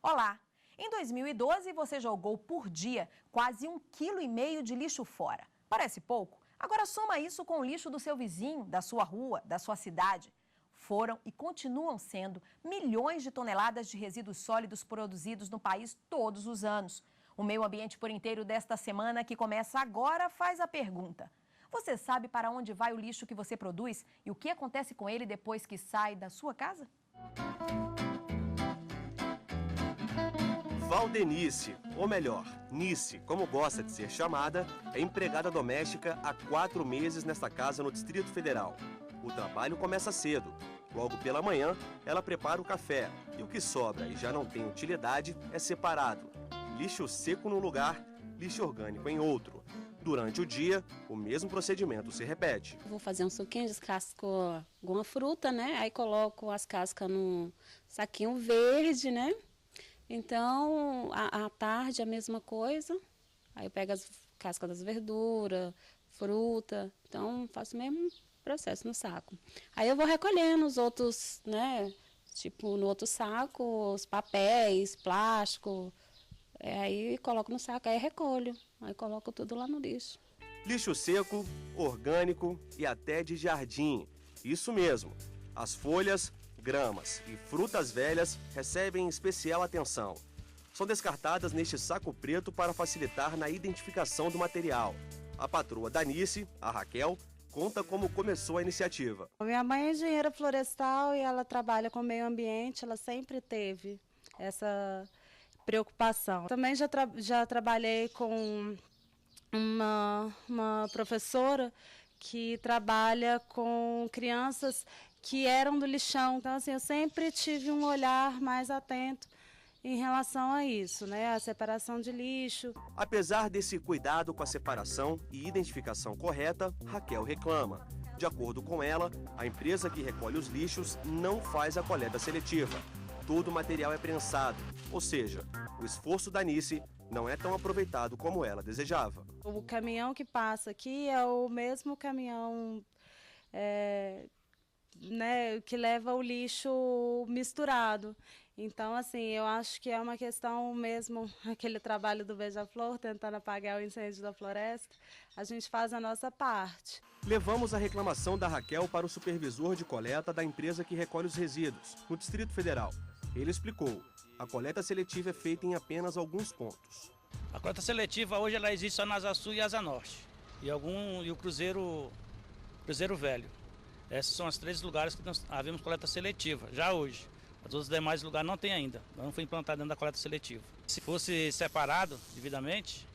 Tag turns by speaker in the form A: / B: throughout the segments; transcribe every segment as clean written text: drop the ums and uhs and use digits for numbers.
A: Olá! Em 2012, você jogou por dia quase 1,5 kg de lixo fora. Parece pouco? Agora soma isso com o lixo do seu vizinho, da sua rua, da sua cidade. Foram e continuam sendo milhões de toneladas de resíduos sólidos produzidos no país todos os anos. O Meio Ambiente por Inteiro desta semana, que começa agora, faz a pergunta: você sabe para onde vai o lixo que você produz e o que acontece com ele depois que sai da sua casa?
B: Valdenice, ou melhor, Nice, como gosta de ser chamada, é empregada doméstica há 4 meses nesta casa no Distrito Federal. O trabalho começa cedo. Logo pela manhã, ela prepara o café e o que sobra e já não tem utilidade é separado. Lixo seco num lugar, lixo orgânico em outro. Durante o dia, o mesmo procedimento se repete.
C: Vou fazer um suquinho, descasco alguma fruta, né? Aí coloco as cascas num saquinho verde, né? Então, à tarde a mesma coisa. Aí eu pego as cascas das verduras, fruta. Então, faço o mesmo processo no saco. Aí eu vou recolhendo os outros, né? Tipo, no outro saco, os papéis, plástico. Aí coloco no saco, aí recolho. Aí coloco tudo lá no lixo.
B: Lixo seco, orgânico e até de jardim. Isso mesmo. As folhas, gramas e frutas velhas recebem especial atenção. São descartadas neste saco preto para facilitar na identificação do material. A patroa da Nice, a Raquel, conta como começou a iniciativa.
D: Minha mãe é engenheira florestal e ela trabalha com o meio ambiente, ela sempre teve essa preocupação. Também já trabalhei com uma professora que trabalha com crianças que eram do lixão. Então, assim, eu sempre tive um olhar mais atento em relação a isso, né? A separação de lixo.
B: Apesar desse cuidado com a separação e identificação correta, Raquel reclama. De acordo com ela, a empresa que recolhe os lixos não faz a coleta seletiva. Todo o material é prensado, ou seja, o esforço da Nice não é tão aproveitado como ela desejava.
D: O caminhão que passa aqui é o mesmo caminhão né, que leva o lixo misturado. Então, assim, eu acho que é uma questão mesmo, aquele trabalho do Beija-Flor, tentando apagar o incêndio da floresta, a gente faz a nossa parte.
B: Levamos a reclamação da Raquel para o supervisor de coleta da empresa que recolhe os resíduos, no Distrito Federal. Ele explicou: a coleta seletiva é feita em apenas alguns pontos.
E: A coleta seletiva hoje ela existe só na Asa Sul e Asa Norte, e o Cruzeiro Velho. Esses são os 3 lugares que nós havemos coleta seletiva, já hoje. Os outros demais lugares não tem ainda, não foi implantado dentro da coleta seletiva. Se fosse separado devidamente,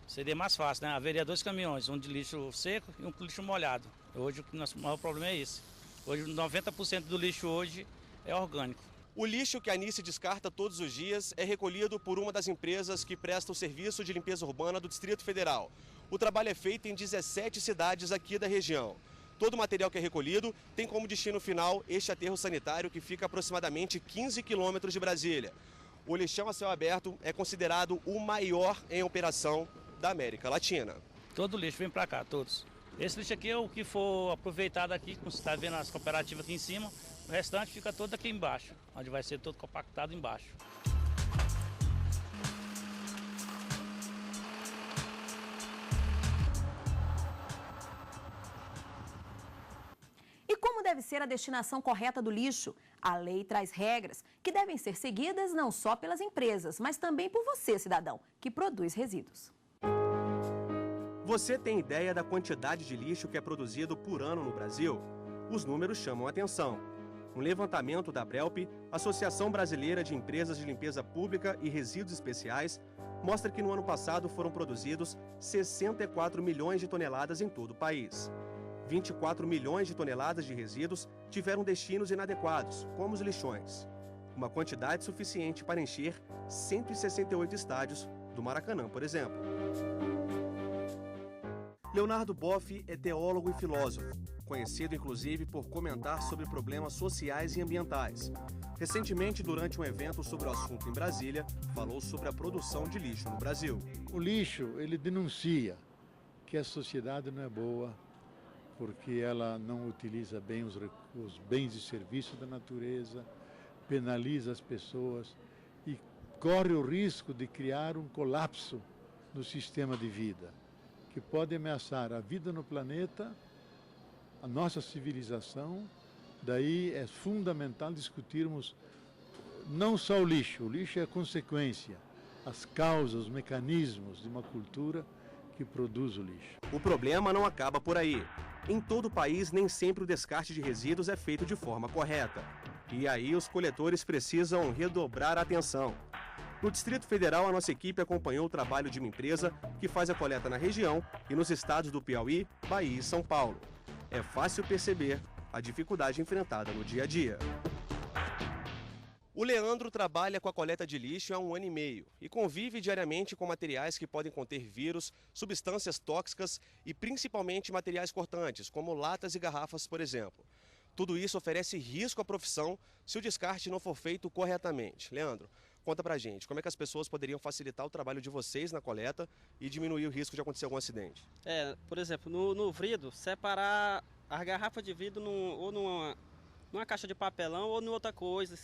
E: seria mais fácil, né? Haveria 2 caminhões, um de lixo seco e um de lixo molhado. Hoje o nosso maior problema é esse. Hoje 90% do lixo hoje é orgânico.
B: O lixo que a Nice descarta todos os dias é recolhido por uma das empresas que presta o serviço de limpeza urbana do Distrito Federal. O trabalho é feito em 17 cidades aqui da região. Todo o material que é recolhido tem como destino final este aterro sanitário que fica a aproximadamente 15 quilômetros de Brasília. O lixão a céu aberto é considerado o maior em operação da América Latina.
E: Todo o lixo vem para cá, todos. Esse lixo aqui é o que for aproveitado aqui, como você está vendo as cooperativas aqui em cima. O restante fica todo aqui embaixo, onde vai ser todo compactado embaixo.
A: E como deve ser a destinação correta do lixo? A lei traz regras que devem ser seguidas não só pelas empresas, mas também por você, cidadão, que produz resíduos.
B: Você tem ideia da quantidade de lixo que é produzido por ano no Brasil? Os números chamam a atenção. Um levantamento da Abrelp, Associação Brasileira de Empresas de Limpeza Pública e Resíduos Especiais, mostra que no ano passado foram produzidos 64 milhões de toneladas em todo o país. 24 milhões de toneladas de resíduos tiveram destinos inadequados, como os lixões. Uma quantidade suficiente para encher 168 estádios do Maracanã, por exemplo. Leonardo Boff é teólogo e filósofo, conhecido inclusive por comentar sobre problemas sociais e ambientais. Recentemente, durante um evento sobre o assunto em Brasília, falou sobre a produção de lixo no Brasil.
F: O lixo, ele denuncia que a sociedade não é boa, porque ela não utiliza bem os bens e serviços da natureza, penaliza as pessoas e corre o risco de criar um colapso no sistema de vida, que pode ameaçar a vida no planeta, a nossa civilização. Daí é fundamental discutirmos não só o lixo é a consequência, as causas, os mecanismos de uma cultura que produz o lixo.
B: O problema não acaba por aí. Em todo o país, nem sempre o descarte de resíduos é feito de forma correta. E aí os coletores precisam redobrar a atenção. No Distrito Federal, a nossa equipe acompanhou o trabalho de uma empresa que faz a coleta na região e nos estados do Piauí, Bahia e São Paulo. É fácil perceber a dificuldade enfrentada no dia a dia. O Leandro trabalha com a coleta de lixo há 1 ano e meio e convive diariamente com materiais que podem conter vírus, substâncias tóxicas e principalmente materiais cortantes, como latas e garrafas, por exemplo. Tudo isso oferece risco à profissão se o descarte não for feito corretamente. Leandro, conta pra gente, como é que as pessoas poderiam facilitar o trabalho de vocês na coleta e diminuir o risco de acontecer algum acidente?
G: Por exemplo, no vidro, separar as garrafas de vidro ou numa caixa de papelão ou em outra coisa,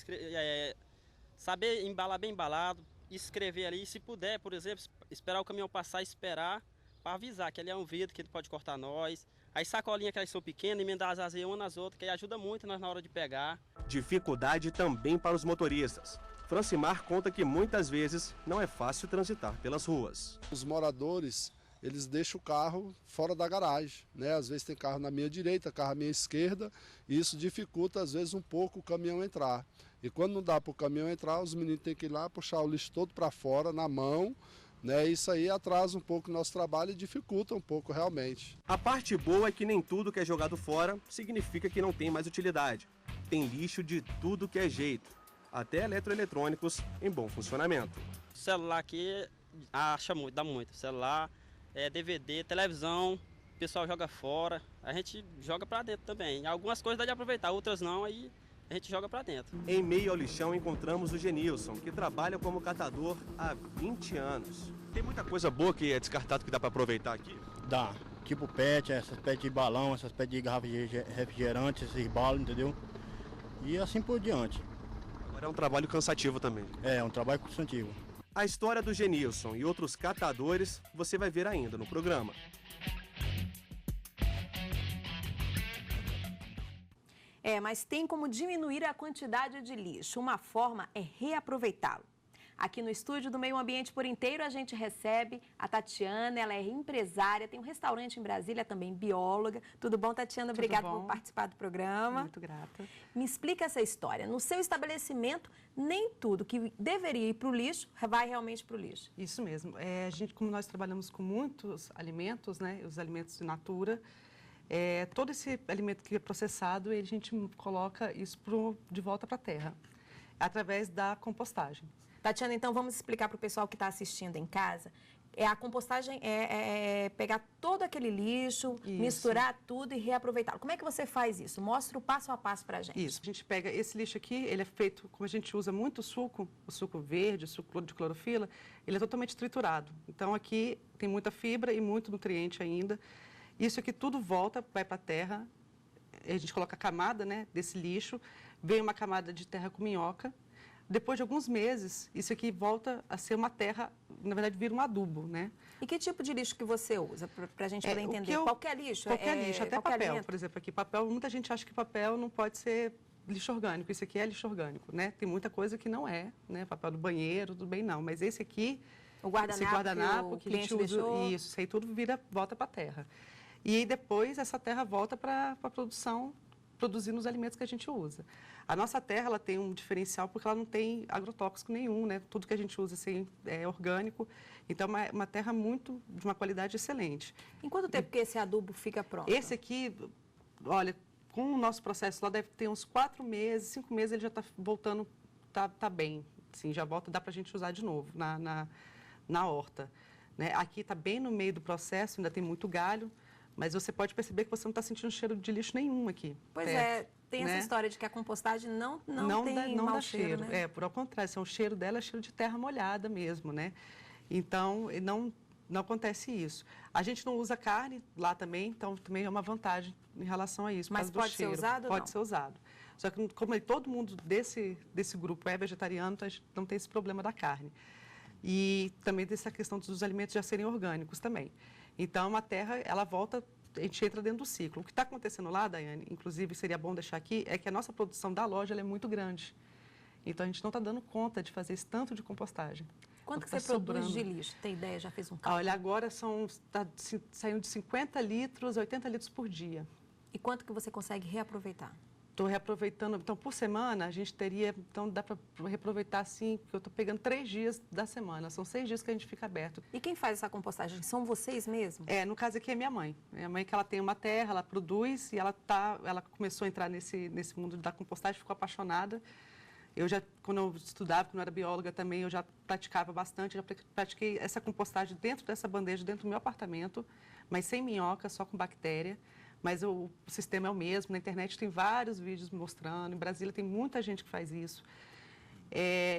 G: saber embalar bem embalado, escrever ali, se puder, por exemplo, esperar o caminhão passar, esperar para avisar que ali é um vidro, que ele pode cortar nós. As sacolinhas que elas são pequenas, emendar as asas uma nas outras, que aí ajuda muito nós na hora de pegar.
B: Dificuldade também para os motoristas. Francimar conta que muitas vezes não é fácil transitar pelas ruas.
H: Os moradores, eles deixam o carro fora da garagem, né? Às vezes tem carro na minha direita, carro à minha esquerda, e isso dificulta às vezes um pouco o caminhão entrar. E quando não dá para o caminhão entrar, os meninos têm que ir lá puxar o lixo todo para fora, na mão, né? Isso aí atrasa um pouco o nosso trabalho e dificulta um pouco realmente.
B: A parte boa é que nem tudo que é jogado fora significa que não tem mais utilidade. Tem lixo de tudo que é jeito, até eletroeletrônicos em bom funcionamento.
G: O celular aqui acha muito, dá muito. Celular, DVD, televisão, o pessoal joga fora, a gente joga para dentro também. Algumas coisas dá de aproveitar, outras não, aí a gente joga para dentro.
B: Em meio ao lixão encontramos o Genilson, que trabalha como catador há 20 anos. Tem muita coisa boa que é descartado que dá para aproveitar aqui?
I: Dá, tipo PET, essas PET de balão, essas PET de garrafa de refrigerante, esses balos, entendeu? E assim por diante.
B: Agora é um trabalho cansativo também.
I: É um trabalho cansativo.
B: A história do Genilson e outros catadores você vai ver ainda no programa.
A: Mas tem como diminuir a quantidade de lixo. Uma forma é reaproveitá-lo. Aqui no estúdio do Meio Ambiente por Inteiro, a gente recebe a Tatiana, ela é empresária, tem um restaurante em Brasília, também bióloga. Tudo bom, Tatiana? Obrigada por participar do programa.
J: Muito grata.
A: Me explica essa história. No seu estabelecimento, nem tudo que deveria ir para o lixo vai realmente para o lixo.
J: Isso mesmo. Como nós trabalhamos com muitos alimentos, né, os alimentos in natura, todo esse alimento que é processado, a gente coloca isso de volta para a terra, através da compostagem.
A: Tatiana, então vamos explicar para o pessoal que está assistindo em casa. A compostagem é pegar todo aquele lixo,
J: isso,
A: misturar tudo e reaproveitá-lo. Como é que você faz isso? Mostra o passo a passo para a gente.
J: Isso, a gente pega esse lixo aqui, ele é feito, como a gente usa muito suco, o suco verde, o suco de clorofila, ele é totalmente triturado. Então aqui tem muita fibra e muito nutriente ainda. Isso aqui tudo volta, vai para a terra, a gente coloca a camada, né, desse lixo, vem uma camada de terra com minhoca. Depois de alguns meses, isso aqui volta a ser uma terra, na verdade, vira um adubo, né?
A: E que tipo de lixo que você usa, para a gente poder entender? Qualquer lixo?
J: Qualquer lixo, até papel, por exemplo. Aqui, papel, muita gente acha que papel não pode ser lixo orgânico. Isso aqui é lixo orgânico, né? Tem muita coisa que não é, né? Papel do banheiro, tudo bem, não. Mas esse aqui, esse guardanapo que a gente usa, isso aí tudo volta para a terra. E aí depois essa terra volta para a produção, produzindo os alimentos que a gente usa. A nossa terra, ela tem um diferencial porque ela não tem agrotóxico nenhum, né? Tudo que a gente usa assim, é orgânico, então é uma terra de uma qualidade excelente.
A: Em quanto tempo que esse adubo fica pronto?
J: Esse aqui, olha, com o nosso processo lá deve ter uns 4 meses, 5 meses ele já está voltando, tá bem, assim, já volta, dá para a gente usar de novo na horta. Né? Aqui está bem no meio do processo, ainda tem muito galho, mas você pode perceber que você não está sentindo cheiro de lixo nenhum aqui.
A: Pois tem essa história de que a compostagem não tem mau cheiro, né?
J: Por ao contrário, o cheiro dela é cheiro de terra molhada mesmo, né? Então, não acontece isso. A gente não usa carne lá também, então também é uma vantagem em relação a isso.
A: Mas pode ser usado ou não?
J: Pode ser usado. Só que como todo mundo desse grupo é vegetariano, então a gente não tem esse problema da carne. E também dessa questão dos alimentos já serem orgânicos também. Então, a terra, ela volta, a gente entra dentro do ciclo. O que está acontecendo lá, Daiane, inclusive seria bom deixar aqui, é que a nossa produção da loja ela é muito grande. Então, a gente não está dando conta de fazer esse tanto de compostagem.
A: Quanto que você produz de lixo? Tem ideia? Já fez um cálculo?
J: Olha, agora está saindo de 50 litros a 80 litros por dia.
A: E quanto que você consegue reaproveitar?
J: Estou reaproveitando, então por semana a gente teria, então dá para reaproveitar assim, porque eu estou pegando 3 dias da semana, são 6 dias que a gente fica aberto.
A: E quem faz essa compostagem? São vocês mesmos?
J: No caso aqui é minha mãe. Minha mãe que ela tem uma terra, ela produz e ela começou a entrar nesse mundo da compostagem, ficou apaixonada. Eu já, quando eu estudava, quando eu era bióloga também, eu já praticava bastante, já pratiquei essa compostagem dentro dessa bandeja, dentro do meu apartamento, mas sem minhoca, só com bactéria. Mas o sistema é o mesmo, na internet tem vários vídeos mostrando, em Brasília tem muita gente que faz isso.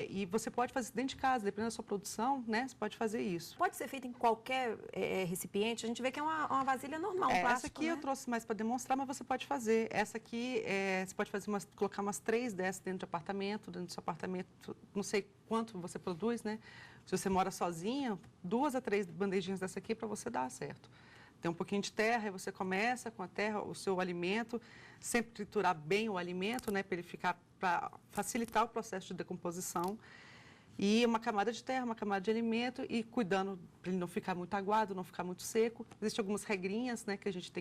J: E você pode fazer dentro de casa, dependendo da sua produção, né? Você pode fazer isso.
A: Pode ser feito em qualquer recipiente? A gente vê que é uma vasilha normal, um plástico,
J: essa aqui,
A: né?
J: eu trouxe mais para demonstrar, mas você pode fazer. Essa aqui, você pode colocar umas 3 dessas dentro de apartamento, dentro do seu apartamento, não sei quanto você produz, né? Se você mora sozinha, 2 a 3 bandejinhas dessa aqui para você dar certo. Tem um pouquinho de terra, aí você começa com a terra, o seu alimento, sempre triturar bem o alimento, né, para facilitar o processo de decomposição. E uma camada de terra, uma camada de alimento e cuidando para ele não ficar muito aguado, não ficar muito seco. Existem algumas regrinhas, né, que a gente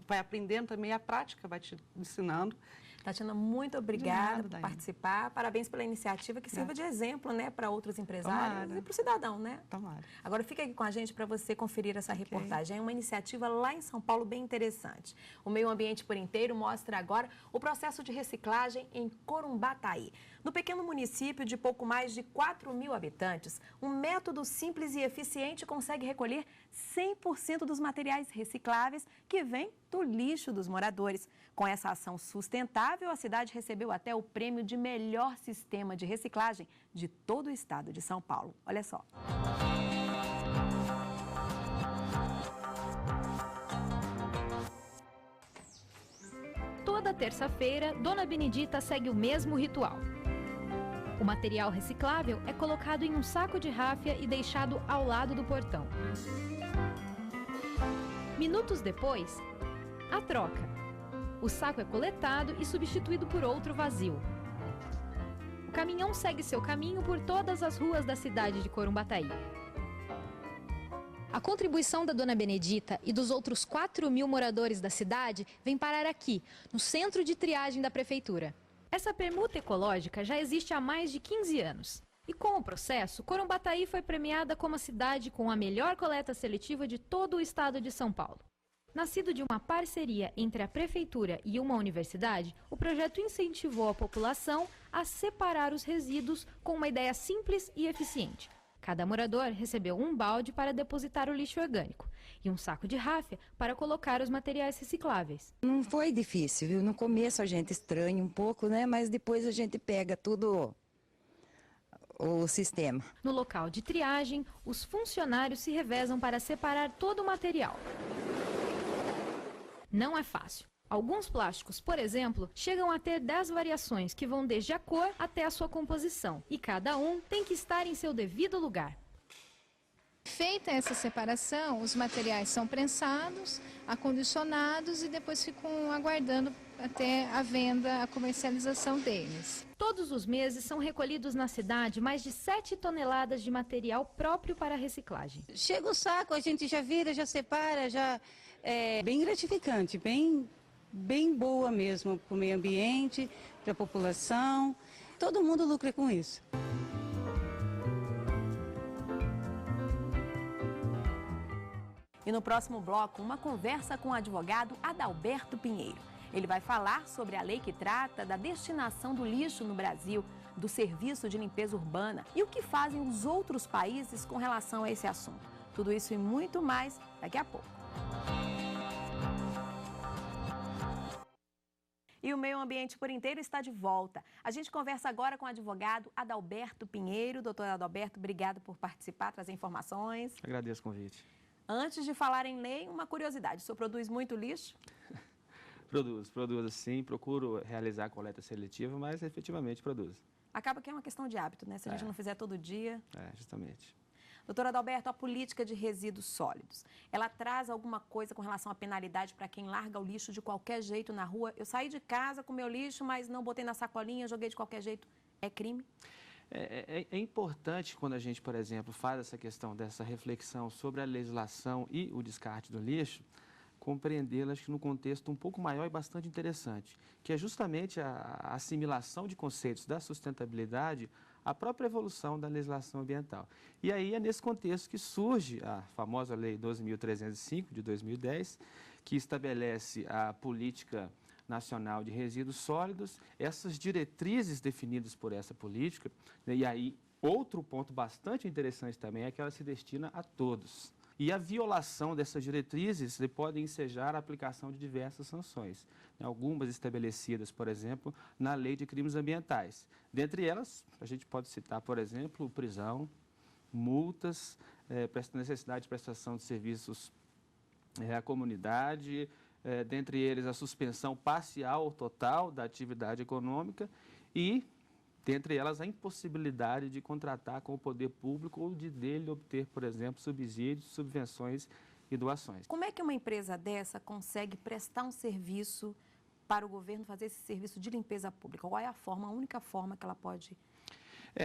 J: vai aprendendo também, a prática vai te ensinando.
A: Tatiana, muito obrigada por participar. Parabéns pela iniciativa que sirva de exemplo, né, para outros empresários e para o cidadão, né?
J: Tomara.
A: Agora fica aqui com a gente para você conferir essa reportagem. É uma iniciativa lá em São Paulo bem interessante. O Meio Ambiente por Inteiro mostra agora o processo de reciclagem em Corumbataí. No pequeno município de pouco mais de 4.000 habitantes, um método simples e eficiente consegue recolher 100% dos materiais recicláveis que vêm do lixo dos moradores. Com essa ação sustentável, a cidade recebeu até o prêmio de melhor sistema de reciclagem de todo o estado de São Paulo. Olha só.
K: Toda terça-feira, Dona Benedita segue o mesmo ritual. O material reciclável é colocado em um saco de ráfia e deixado ao lado do portão. Minutos depois, a troca. O saco é coletado e substituído por outro vazio. O caminhão segue seu caminho por todas as ruas da cidade de Corumbataí. A contribuição da Dona Benedita e dos outros 4.000 moradores da cidade vem parar aqui, no centro de triagem da prefeitura. Essa permuta ecológica já existe há mais de 15 anos. E com o processo, Corumbataí foi premiada como a cidade com a melhor coleta seletiva de todo o estado de São Paulo. Nascido de uma parceria entre a prefeitura e uma universidade, o projeto incentivou a população a separar os resíduos com uma ideia simples e eficiente. Cada morador recebeu um balde para depositar o lixo orgânico e um saco de ráfia para colocar os materiais recicláveis.
L: Não foi difícil, viu? No começo a gente estranha um pouco, né? Mas depois a gente pega tudo o sistema.
K: No local de triagem, os funcionários se revezam para separar todo o material. Não é fácil. Alguns plásticos, por exemplo, chegam a ter 10 variações que vão desde a cor até a sua composição. E cada um tem que estar em seu devido lugar.
M: Feita essa separação, os materiais são prensados, acondicionados e depois ficam aguardando até a venda, a comercialização deles.
K: Todos os meses são recolhidos na cidade mais de 7 toneladas de material próprio para reciclagem.
N: Chega o saco, a gente já vira, já separa, já é bem gratificante, bem boa mesmo para o meio ambiente, para a população. Todo mundo lucra com isso.
A: E no próximo bloco, uma conversa com o advogado Adalberto Pinheiro. Ele vai falar sobre a lei que trata da destinação do lixo no Brasil, do serviço de limpeza urbana e o que fazem os outros países com relação a esse assunto. Tudo isso e muito mais daqui a pouco. E o Meio Ambiente por Inteiro está de volta. A gente conversa agora com o advogado Adalberto Pinheiro. Doutor Adalberto, obrigado por participar, trazer informações.
O: Agradeço o convite.
A: Antes de falar em lei, uma curiosidade. O senhor produz muito lixo?
O: Produzo sim, procuro realizar a coleta seletiva, mas efetivamente produzo.
A: Acaba que é uma questão de hábito, né? Se a gente não fizer todo dia...
O: Justamente.
A: Doutora Adalberto, a política de resíduos sólidos, ela traz alguma coisa com relação à penalidade para quem larga o lixo de qualquer jeito na rua? Eu saí de casa com meu lixo, mas não botei na sacolinha, joguei de qualquer jeito. É crime?
O: É importante quando a gente, por exemplo, faz essa questão dessa reflexão sobre a legislação e o descarte do lixo, compreendê-las num contexto um pouco maior e bastante interessante, que é justamente a assimilação de conceitos da sustentabilidade à própria evolução da legislação ambiental. E aí é nesse contexto que surge a famosa Lei 12.305, de 2010, que estabelece a Política Nacional de Resíduos Sólidos, essas diretrizes definidas por essa política, né, e aí outro ponto bastante interessante também é que ela se destina a todos. E a violação dessas diretrizes pode ensejar a aplicação de diversas sanções, né, algumas estabelecidas, por exemplo, na Lei de Crimes Ambientais. Dentre elas, a gente pode citar, por exemplo, prisão, multas, necessidade de prestação de serviços à comunidade, dentre eles a suspensão parcial ou total da atividade econômica e, dentre elas, a impossibilidade de contratar com o poder público ou de dele obter, por exemplo, subsídios, subvenções e doações.
A: Como é que uma empresa dessa consegue prestar um serviço para o governo, fazer esse serviço de limpeza pública? Qual é a forma, a única forma que ela pode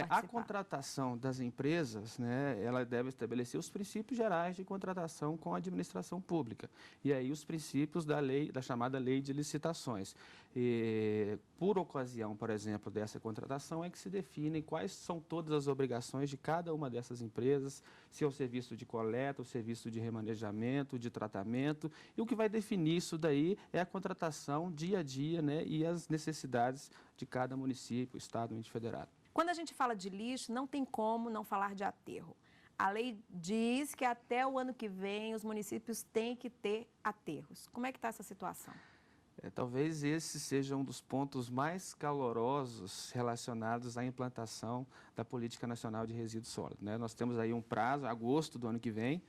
O: a contratação das empresas, né, ela deve estabelecer os princípios gerais de contratação com a administração pública. E aí os princípios da lei, da chamada lei de licitações. Por ocasião, por exemplo, dessa contratação é que se definem quais são todas as obrigações de cada uma dessas empresas, se é o serviço de coleta, o serviço de remanejamento, de tratamento. E o que vai definir isso daí é a contratação dia a dia, né, e as necessidades de cada município, estado e ente federado.
A: Quando a gente fala de lixo, não tem como não falar de aterro. A lei diz que até o ano que vem os municípios têm que ter aterros. Como é que está essa situação?
O: Talvez esse seja um dos pontos mais calorosos relacionados à implantação da Política Nacional de Resíduos Sólidos, né? Nós temos aí um prazo, agosto do ano que vem,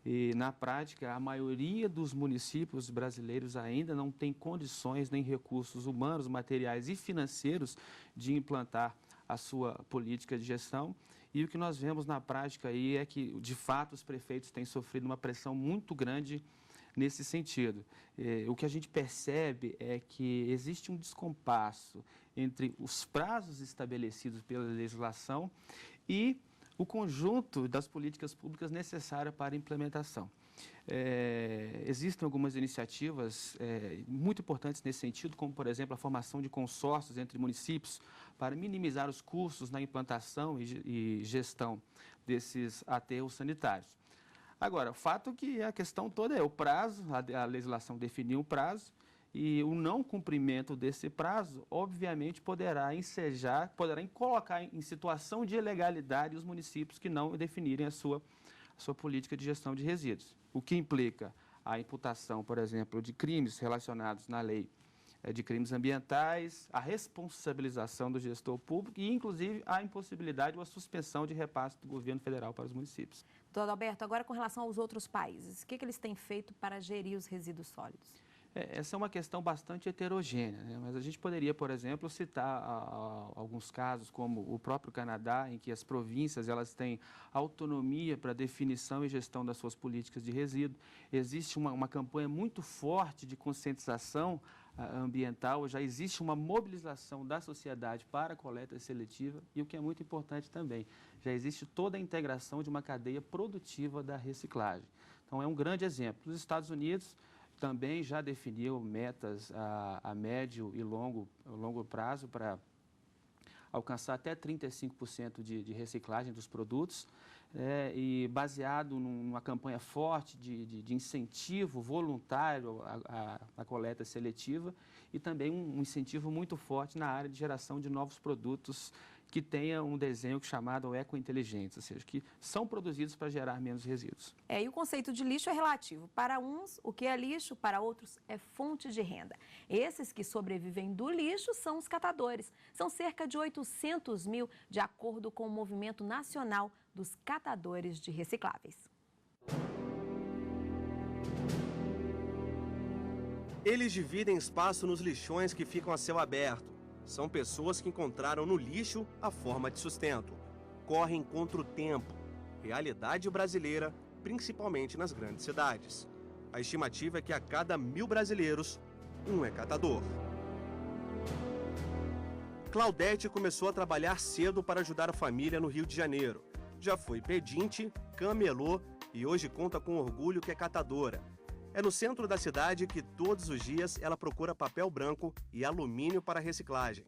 O: e na prática a maioria dos municípios brasileiros ainda não tem condições nem recursos humanos, materiais e financeiros de implantar a sua política de gestão. E o que nós vemos na prática aí é que, de fato, os prefeitos têm sofrido uma pressão muito grande nesse sentido. O que a gente percebe é que existe um descompasso entre os prazos estabelecidos pela legislação e o conjunto das políticas públicas necessárias para a implementação. Existem algumas iniciativas muito importantes nesse sentido, como, por exemplo, a formação de consórcios entre municípios para minimizar os custos na implantação e gestão desses aterros sanitários. Agora, o fato que a questão toda é o prazo, a legislação definiu um prazo, e o não cumprimento desse prazo, obviamente, poderá colocar em situação de ilegalidade os municípios que não definirem a sua política de gestão de resíduos, o que implica a imputação, por exemplo, de crimes relacionados na lei de crimes ambientais, a responsabilização do gestor público e, inclusive, a impossibilidade ou a suspensão de repasse do governo federal para os municípios.
A: Doutor Adalberto, agora com relação aos outros países, o que eles têm feito para gerir os resíduos sólidos?
O: Essa é uma questão bastante heterogênea, né? Mas a gente poderia, por exemplo, citar alguns casos, como o próprio Canadá, em que as províncias elas têm autonomia para definição e gestão das suas políticas de resíduo. Existe uma campanha muito forte de conscientização ambiental, já existe uma mobilização da sociedade para a coleta seletiva e, o que é muito importante também, já existe toda a integração de uma cadeia produtiva da reciclagem. Então, é um grande exemplo. Os Estados Unidos também já definiu metas a médio e longo prazo para alcançar até 35% de reciclagem dos produtos, e baseado numa campanha forte de incentivo voluntário à coleta seletiva e também um incentivo muito forte na área de geração de novos produtos que tenha um desenho chamado eco-inteligentes, ou seja, que são produzidos para gerar menos resíduos.
A: E o conceito de lixo é relativo. Para uns, o que é lixo, para outros, é fonte de renda. Esses que sobrevivem do lixo são os catadores. São cerca de 800 mil, de acordo com o Movimento Nacional dos Catadores de Recicláveis.
B: Eles dividem espaço nos lixões que ficam a céu aberto. São pessoas que encontraram no lixo a forma de sustento. Correm contra o tempo. Realidade brasileira, principalmente nas grandes cidades. A estimativa é que a cada 1000 brasileiros, um é catador. Claudete começou a trabalhar cedo para ajudar a família no Rio de Janeiro. Já foi pedinte, camelô e hoje conta com orgulho que é catadora. É no centro da cidade que todos os dias ela procura papel branco e alumínio para reciclagem.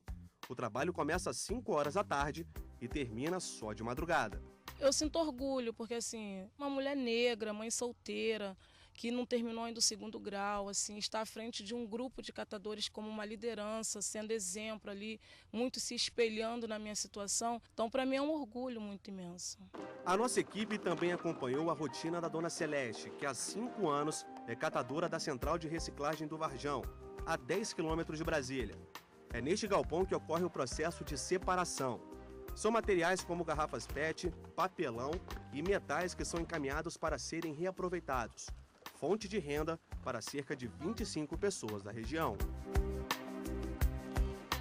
B: O trabalho começa às 5 horas da tarde e termina só de madrugada.
P: Eu sinto orgulho porque, assim, uma mulher negra, mãe solteira, que não terminou ainda o 2º grau, assim, está à frente de um grupo de catadores como uma liderança, sendo exemplo ali, muito se espelhando na minha situação. Então, para mim é um orgulho muito imenso.
B: A nossa equipe também acompanhou a rotina da Dona Celeste, que há 5 anos é catadora da Central de Reciclagem do Varjão, a 10 quilômetros de Brasília. É neste galpão que ocorre o processo de separação. São materiais como garrafas PET, papelão e metais que são encaminhados para serem reaproveitados. Fonte de renda para cerca de 25 pessoas da região.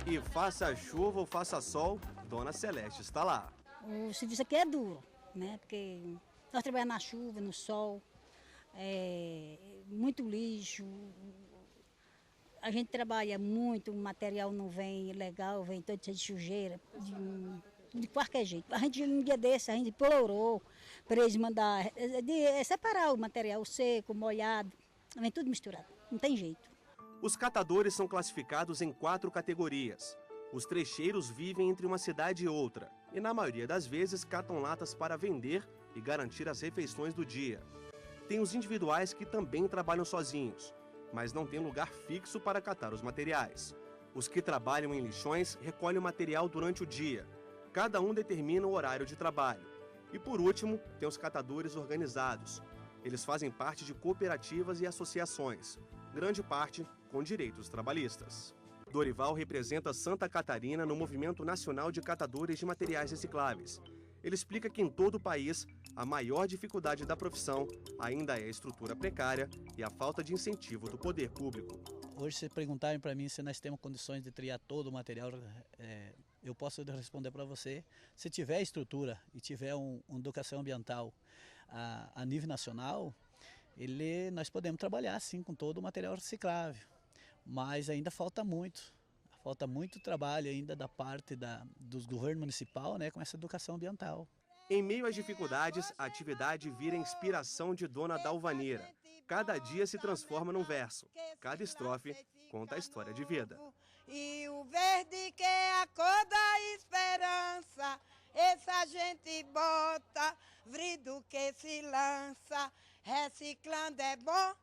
B: E faça chuva ou faça sol, Dona Celeste está lá.
Q: O serviço aqui é duro, né? Porque nós trabalhamos na chuva, no sol, muito lixo. A gente trabalha muito, o material não vem legal, vem todo cheio de sujeira, de qualquer jeito. A gente, um dia desse, a gente implorou para eles mandar separar o material seco, molhado, vem tudo misturado, não tem jeito.
B: Os catadores são classificados em 4 categorias. Os trecheiros vivem entre uma cidade e outra e, na maioria das vezes, catam latas para vender e garantir as refeições do dia. Tem os individuais que também trabalham sozinhos, mas não tem lugar fixo para catar os materiais. Os que trabalham em lixões recolhem o material durante o dia. Cada um determina o horário de trabalho. E por último, tem os catadores organizados. Eles fazem parte de cooperativas e associações, grande parte com direitos trabalhistas. Dorival representa Santa Catarina no Movimento Nacional de Catadores de Materiais Recicláveis. Ele explica que em todo o país, a maior dificuldade da profissão ainda é a estrutura precária e a falta de incentivo do poder público.
R: Hoje, se perguntarem para mim se nós temos condições de triar todo o material, eu posso responder para você, se tiver estrutura e tiver uma educação ambiental a nível nacional, nós podemos trabalhar sim com todo o material reciclável, mas ainda falta muito trabalho ainda da parte do governo municipal, né, com essa educação ambiental.
B: Em meio às dificuldades, a atividade vira inspiração de Dona Dalvaneira. Cada dia se transforma num verso, cada estrofe conta a história de vida.
S: E o verde que é a cor da esperança, essa gente bota, vrido que se lança. Reciclando é bom,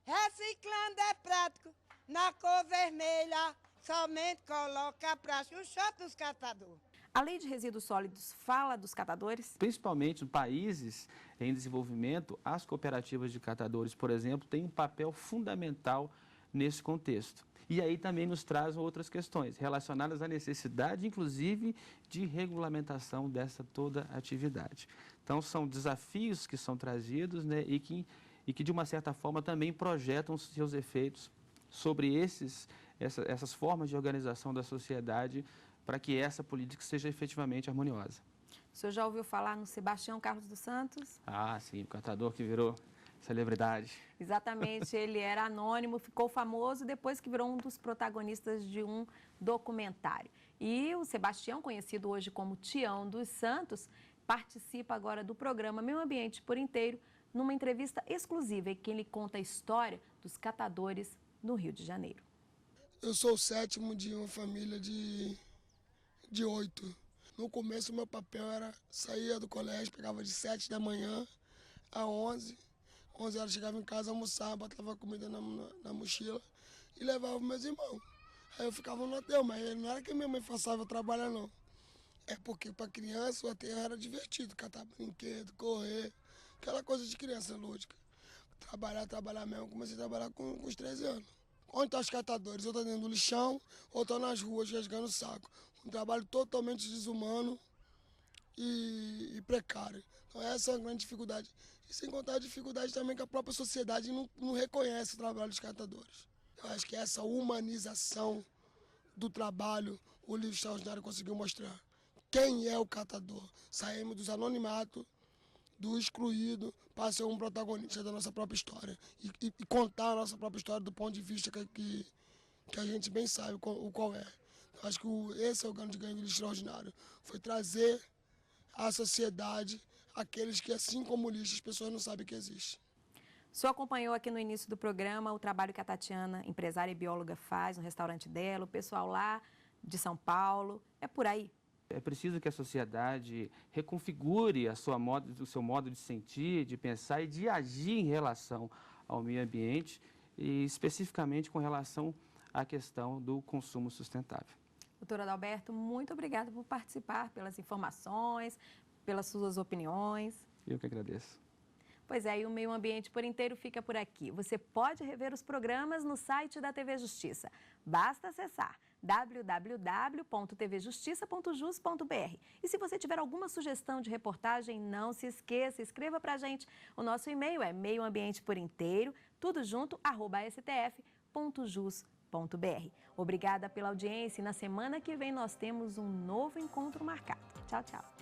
S: reciclando é prático, na cor vermelha, somente coloca pra chuchar dos catadores.
A: A Lei de Resíduos Sólidos fala dos catadores?
O: Principalmente em países em desenvolvimento, as cooperativas de catadores, por exemplo, têm um papel fundamental nesse contexto. E aí também nos traz outras questões relacionadas à necessidade, inclusive, de regulamentação dessa toda atividade. Então, são desafios que são trazidos, né, e que, de uma certa forma, também projetam seus efeitos sobre essas formas de organização da sociedade para que essa política seja efetivamente harmoniosa.
A: O senhor já ouviu falar no Sebastião Carlos dos Santos?
O: Ah, sim, o catador que virou celebridade.
A: Exatamente, ele era anônimo, ficou famoso depois que virou um dos protagonistas de um documentário. E o Sebastião, conhecido hoje como Tião dos Santos, participa agora do programa Meio Ambiente por Inteiro, numa entrevista exclusiva em que ele conta a história dos catadores no Rio de Janeiro.
T: Eu sou o 7º de uma família de 8. No começo, meu papel era sair do colégio, pegava de 7 da manhã a 11. 11 horas chegava em casa, almoçava, botava comida na mochila e levava meus irmãos. Aí eu ficava no hotel, mas não era que minha mãe forçava eu trabalhar, não. É porque para criança o hotel era divertido, catar brinquedo, correr, aquela coisa de criança lúdica. Trabalhar mesmo, comecei a trabalhar com os 13 anos. Onde estão os catadores? Ou estão dentro do lixão, ou estão nas ruas rasgando saco. Um trabalho totalmente desumano e precário. Então essa é uma grande dificuldade. E sem contar a dificuldade também que a própria sociedade não reconhece o trabalho dos catadores. Eu acho que essa humanização do trabalho, o livro extraordinário conseguiu mostrar. Quem é o catador? Saímos dos anonimatos, do excluído, para ser um protagonista da nossa própria história. E contar a nossa própria história do ponto de vista que a gente bem sabe o qual é. Eu acho que esse é o grande ganho do livro extraordinário. Foi trazer à sociedade aqueles que, assim como o lixo, as pessoas não sabem que existe.
A: O senhor acompanhou aqui no início do programa o trabalho que a Tatiana, empresária e bióloga, faz no restaurante dela, o pessoal lá de São Paulo. É por aí.
O: É preciso que a sociedade reconfigure o seu modo de sentir, de pensar e de agir em relação ao meio ambiente e especificamente com relação à questão do consumo sustentável.
A: Doutor Adalberto, muito obrigada por participar, pelas informações, pelas suas opiniões.
O: Eu que agradeço.
A: Pois é, e o Meio Ambiente por Inteiro fica por aqui. Você pode rever os programas no site da TV Justiça. Basta acessar www.tvjustiça.jus.br. E se você tiver alguma sugestão de reportagem, não se esqueça, escreva pra gente. O nosso e-mail é meioambienteporinteiro, tudo junto, @stf.jus.br. Obrigada pela audiência e na semana que vem nós temos um novo encontro marcado. Tchau, tchau.